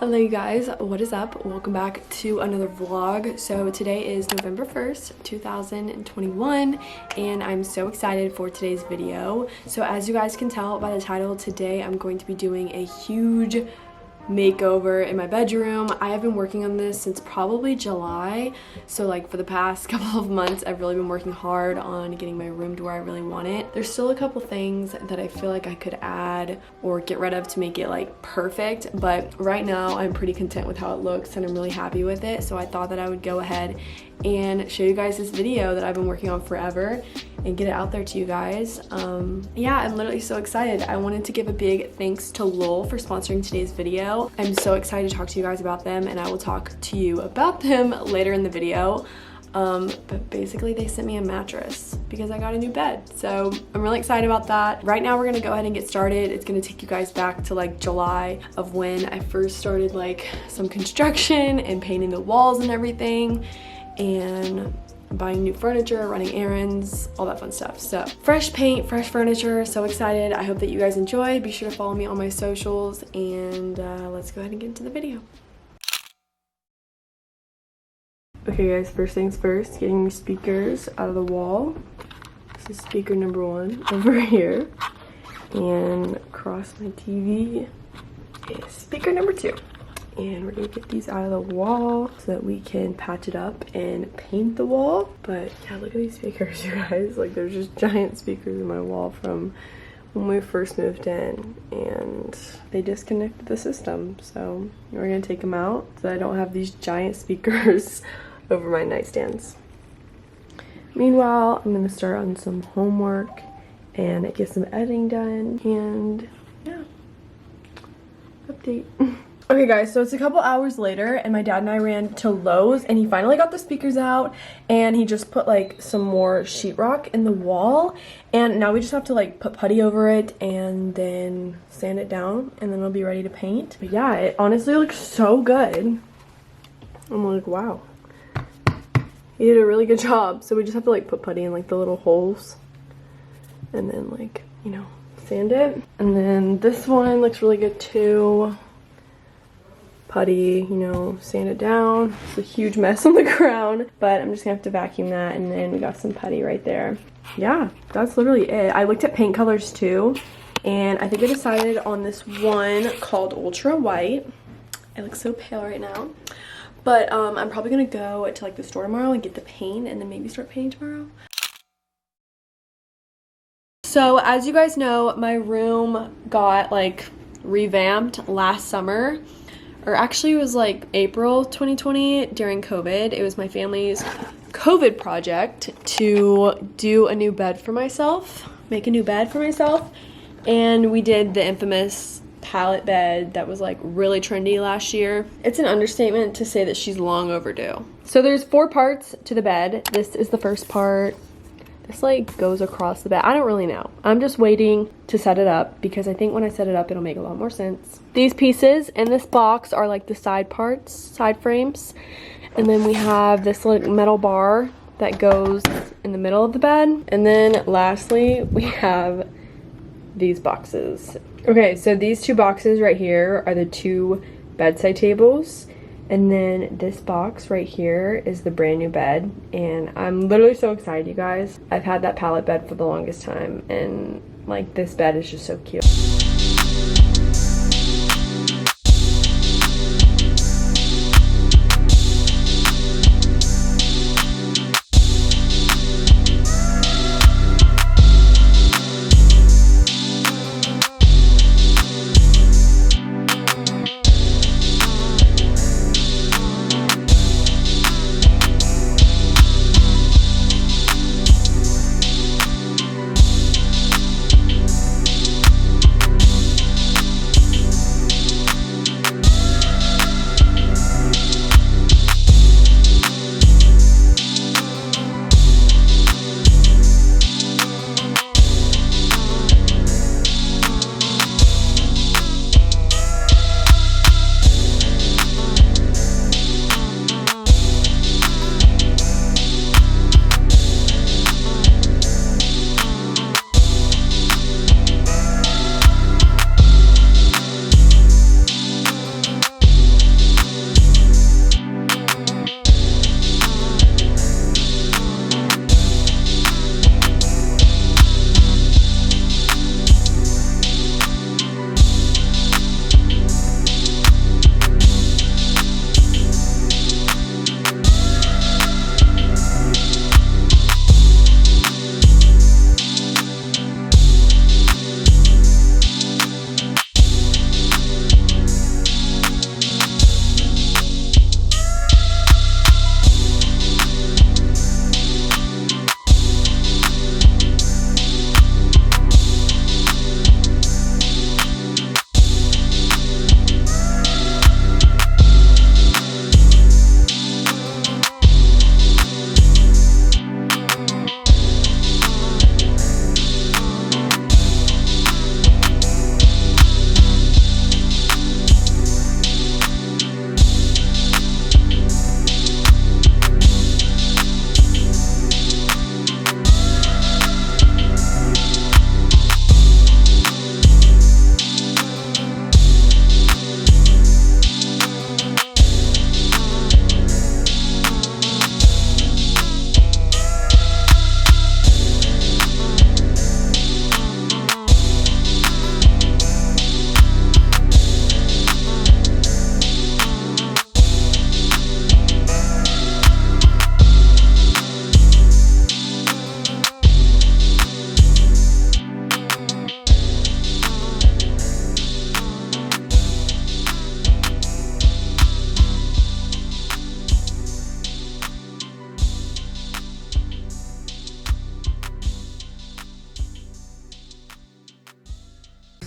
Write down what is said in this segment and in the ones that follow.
Hello you guys, what is up? Welcome back to another vlog. So today is November 1st, 2021, and I'm so excited for today's video. So as you guys can tell by the title, today I'm going to be doing a huge makeover in my bedroom. I have been working on this since probably July, so like for the past couple of months I've really been working hard on getting my room to where I really want it. There's still a couple things that I feel like I could add or get rid of to make it like perfect, but right now I'm pretty content with how it looks and I'm really happy with it. So I thought that I would go ahead and show you guys this video that I've been working on forever and get it out there to you guys. Yeah, I'm literally so excited. I wanted to give a big thanks to Lowell for sponsoring today's video. I'm so excited to talk to you guys about them, and I will talk to you about them later in the video. But basically they sent me a mattress because I got a new bed, so I'm really excited about that. Right now we're gonna go ahead and get started. It's gonna take you guys back to like July of when I first started like some construction and painting the walls and everything, and buying new furniture, running errands, all that fun stuff. So fresh paint, fresh furniture, so excited. I hope that you guys enjoy. Be sure to follow me on my socials, and let's go ahead and get into the video. Okay guys, first things first, getting your speakers out of the wall. This is speaker number 1 over here, and across my TV is speaker number 2. And we're gonna get these out of the wall so that we can patch it up and paint the wall. But yeah, look at these speakers, you guys. Like, there's just giant speakers in my wall from when we first moved in, and they disconnected the system. So we're gonna take them out so that I don't have these giant speakers over my nightstands. Meanwhile, I'm gonna start on some homework and get some editing done, and yeah, update. Okay guys, so it's a couple hours later and my dad and I ran to Lowe's and he finally got the speakers out, and he just put like some more sheetrock in the wall, and now we just have to like put putty over it and then sand it down, and then it'll be ready to paint. But yeah, it honestly looks so good. I'm like, wow. He did a really good job. So we just have to like put putty in like the little holes and then like, you know, sand it. And then this one looks really good too. Putty, you know, sand it down. It's a huge mess on the ground, but I'm just gonna have to vacuum that, and then we got some putty right there. Yeah, that's literally it. I looked at paint colors too, and I think I decided on this one called Ultra White. I look so pale right now, but I'm probably gonna go to like the store tomorrow and get the paint and then maybe start painting tomorrow. So as you guys know, my room got like revamped last summer. Or actually it was like April 2020 during COVID. It was my family's COVID project to do a new bed for myself, make a new bed for myself. And we did the infamous pallet bed that was like really trendy last year. It's an understatement to say that she's long overdue. So there's 4 parts to the bed. This is the first part. This like goes across the bed. I don't really know. I'm just waiting to set it up because I think when I set it up it'll make a lot more sense. These pieces in this box are like the side parts, side frames. And then we have this like metal bar that goes in the middle of the bed. And then lastly, we have these boxes. Okay, so these 2 boxes right here are the 2 bedside tables. And then this box right here is the brand new bed, and I'm literally so excited, you guys. I've had that pallet bed for the longest time, and like this bed is just so cute.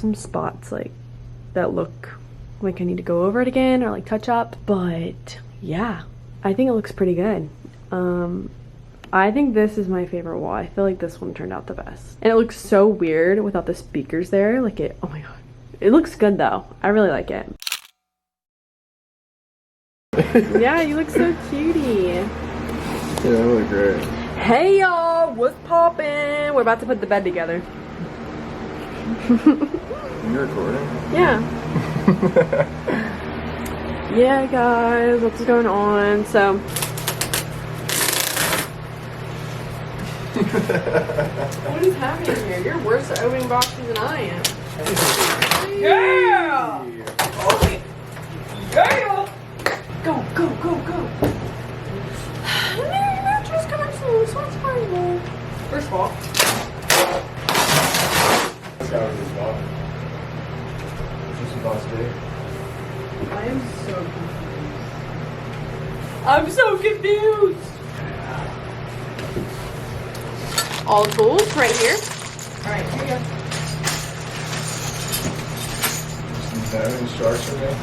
some spots like that look like I need to go over it again or like touch up, but yeah, I think it looks pretty good. I think this is my favorite wall. I feel like this one turned out the best. And it looks so weird without the speakers there. Like it, oh my god. It looks good though. I really like it. Yeah, you look so cutie. Yeah, I look great. Hey y'all, what's poppin'? We're about to put the bed together. You're recording? Yeah. Yeah guys, what's going on? So what is happening here? You're worse at opening boxes than I am. Yeah! Okay. Yeah! Go, go, go, go. Mattress coming so it's fine. First of all. This guy was his dog. Is this your last day? I am so confused. I'm so confused. All tools right here. Alright, here you go. Is that an instruction, man?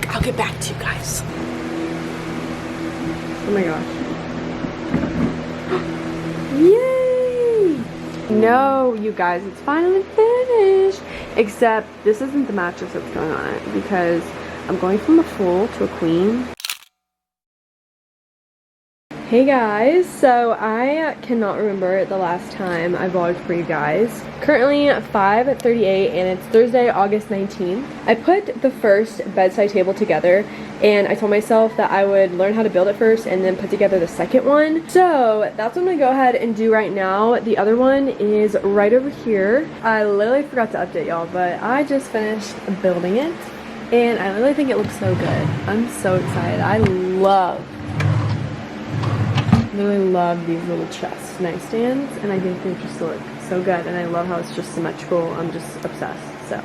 I'll get back to you guys. Oh my gosh. Yay! No, you guys, it's finally finished. Except this isn't the mattress that's going on it because I'm going from a full to a queen. Hey guys, so I cannot remember the last time I vlogged for you guys. Currently 5:38 and it's Thursday, August 19th. I put the first bedside table together and I told myself that I would learn how to build it first and then put together the second one. So that's what I'm gonna go ahead and do right now. The other one is right over here. I literally forgot to update y'all, but I just finished building it and I literally think it looks so good. I'm so excited. I literally love these little chest nightstands and I think they just look so good and I love how it's just symmetrical. I'm just obsessed. So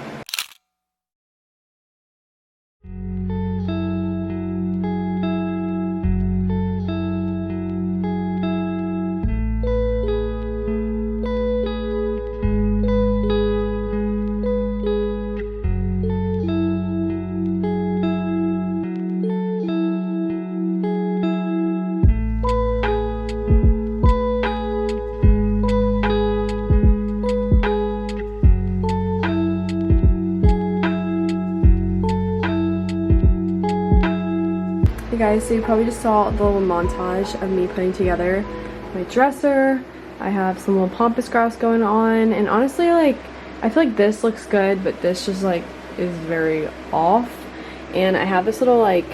guys, so you probably just saw the little montage of me putting together my dresser. I have some little pampas grass going on and honestly like I feel like this looks good but this just like is very off. And I have this little like,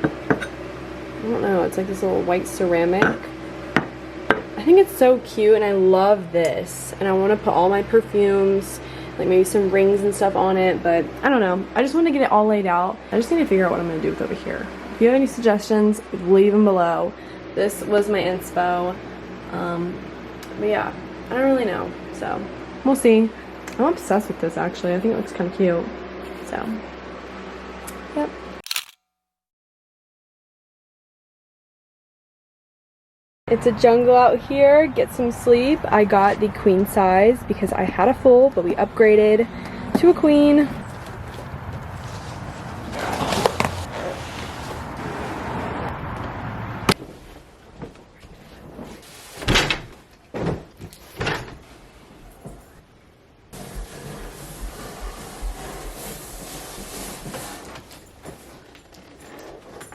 I don't know, it's like this little white ceramic. I think it's so cute and I love this and I want to put all my perfumes, like maybe some rings and stuff on it, but I don't know. I just want to get it all laid out. I just need to figure out what I'm going to do with over here. If you have any suggestions, leave them below. This was my inspo. But yeah, I don't really know. So, we'll see. I'm obsessed with this actually. I think it looks kind of cute. So, yep. It's a jungle out here. Get some sleep. I got the queen size because I had a full, but we upgraded to a queen.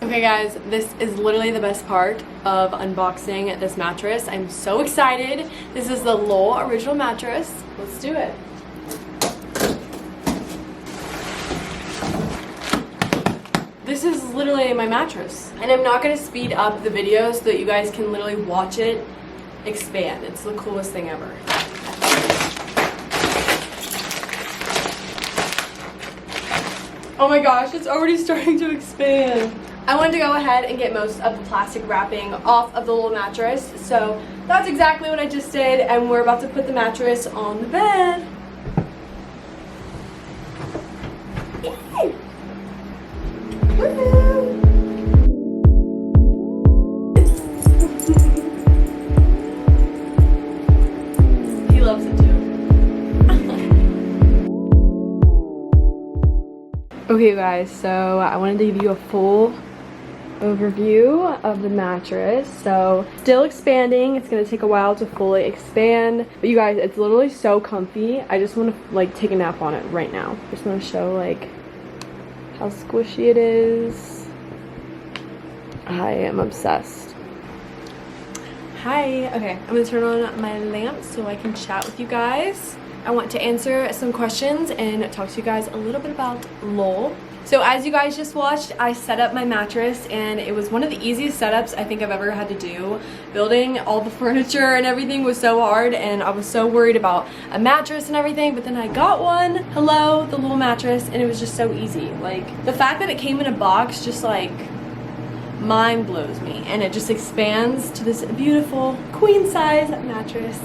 Okay guys, this is literally the best part of unboxing this mattress. I'm so excited. This is the Lowell original mattress. Let's do it. This is literally my mattress. And I'm not gonna speed up the video so that you guys can literally watch it expand. It's the coolest thing ever. Oh my gosh, it's already starting to expand. I wanted to go ahead and get most of the plastic wrapping off of the little mattress, so that's exactly what I just did, and we're about to put the mattress on the bed. Yay! Woohoo! Okay guys, so I wanted to give you a full overview of the mattress. So still expanding. It's gonna take a while to fully expand, but you guys, it's literally so comfy. I just want to like take a nap on it right now. Just want to show like how squishy it is. I am obsessed. Hi. Okay, I'm gonna turn on my lamp so I can chat with you guys. I want to answer some questions and talk to you guys a little bit about LOL. So as you guys just watched, I set up my mattress and it was one of the easiest setups I think I've ever had to do. Building all the furniture and everything was so hard and I was so worried about a mattress and everything, but then I got one. Hello, the LOL mattress, and it was just so easy. Like the fact that it came in a box just like mind blows me, and it just expands to this beautiful queen size mattress.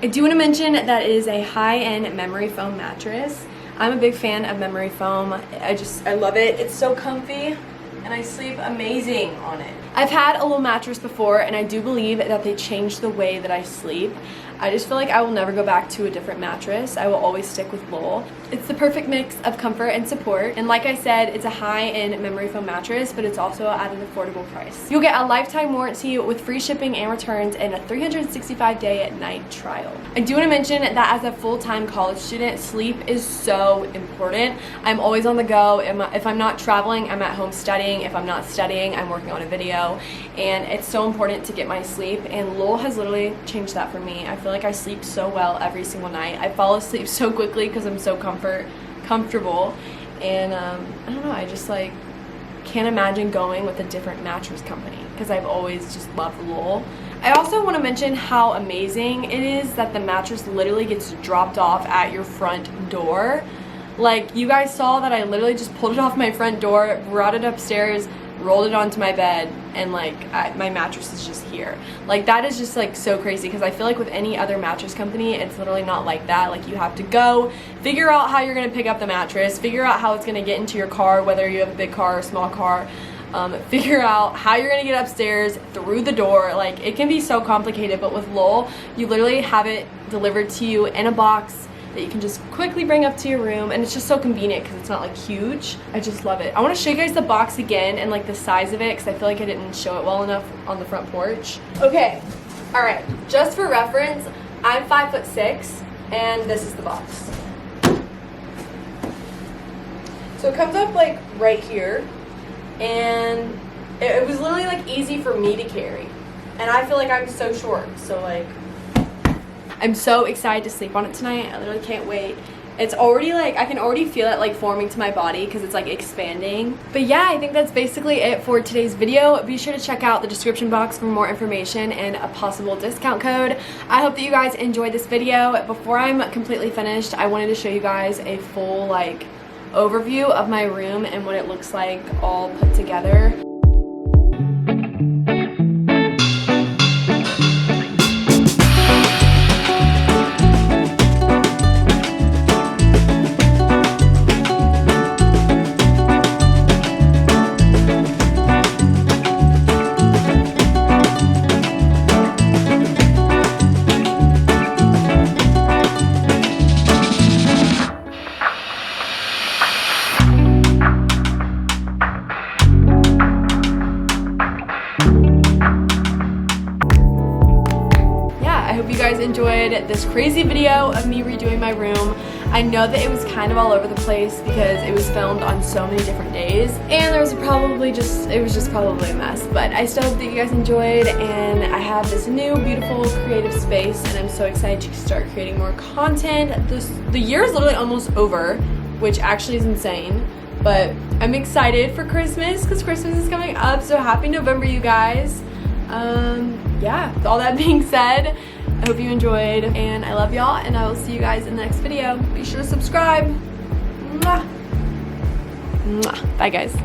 I do want to mention that it is a high-end memory foam mattress. I'm a big fan of memory foam. I love it. It's so comfy and I sleep amazing on it. I've had a LOL mattress before and I do believe that they changed the way that I sleep. I just feel like I will never go back to a different mattress. I will always stick with LOL. It's the perfect mix of comfort and support. And like I said, it's a high-end memory foam mattress, but it's also at an affordable price. You'll get a lifetime warranty with free shipping and returns and a 365-day night trial. I do want to mention that as a full-time college student, sleep is so important. I'm always on the go. If I'm not traveling, I'm at home studying. If I'm not studying, I'm working on a video. And it's so important to get my sleep, and LOL has literally changed that for me. I feel like I sleep so well every single night. I fall asleep so quickly because I'm so comfortable, and I don't know, I just like can't imagine going with a different mattress company because I've always just loved LOL. I also want to mention how amazing it is that the mattress literally gets dropped off at your front door. Like, you guys saw that I literally just pulled it off my front door, brought it upstairs, rolled it onto my bed, and like my mattress is just here. Like, that is just like so crazy, because I feel like with any other mattress company it's literally not like that. Like, you have to go figure out how you're gonna pick up the mattress, figure out how it's gonna get into your car, whether you have a big car or small car, figure out how you're gonna get upstairs through the door. Like, it can be so complicated, but with LOL you literally have it delivered to you in a box that you can just quickly bring up to your room, and it's just so convenient because it's not like huge. I just love it. I want to show you guys the box again and like the size of it, because I feel like I didn't show it well enough on the front porch. Okay, all right, just for reference, I'm 5'6", and this is the box. So it comes up like right here, and it was literally like easy for me to carry, and I feel like I'm so short, so like I'm so excited to sleep on it tonight. I literally can't wait. It's already like, I can already feel it like forming to my body because it's like expanding. But yeah, I think that's basically it for today's video. Be sure to check out the description box for more information and a possible discount code. I hope that you guys enjoyed this video. Before I'm completely finished, I wanted to show you guys a full like overview of my room and what it looks like all put together. I hope you guys enjoyed this crazy video of me redoing my room. I know that it was kind of all over the place because it was filmed on so many different days, and there was it was just probably a mess, but I still hope that you guys enjoyed, and I have this new beautiful creative space, and I'm so excited to start creating more content. The year is literally almost over, which actually is insane, but I'm excited for Christmas because Christmas is coming up, so happy November, you guys. Yeah, with all that being said, I hope you enjoyed, and I love y'all, and I will see you guys in the next video. Be sure to subscribe. Mwah. Mwah. Bye, guys.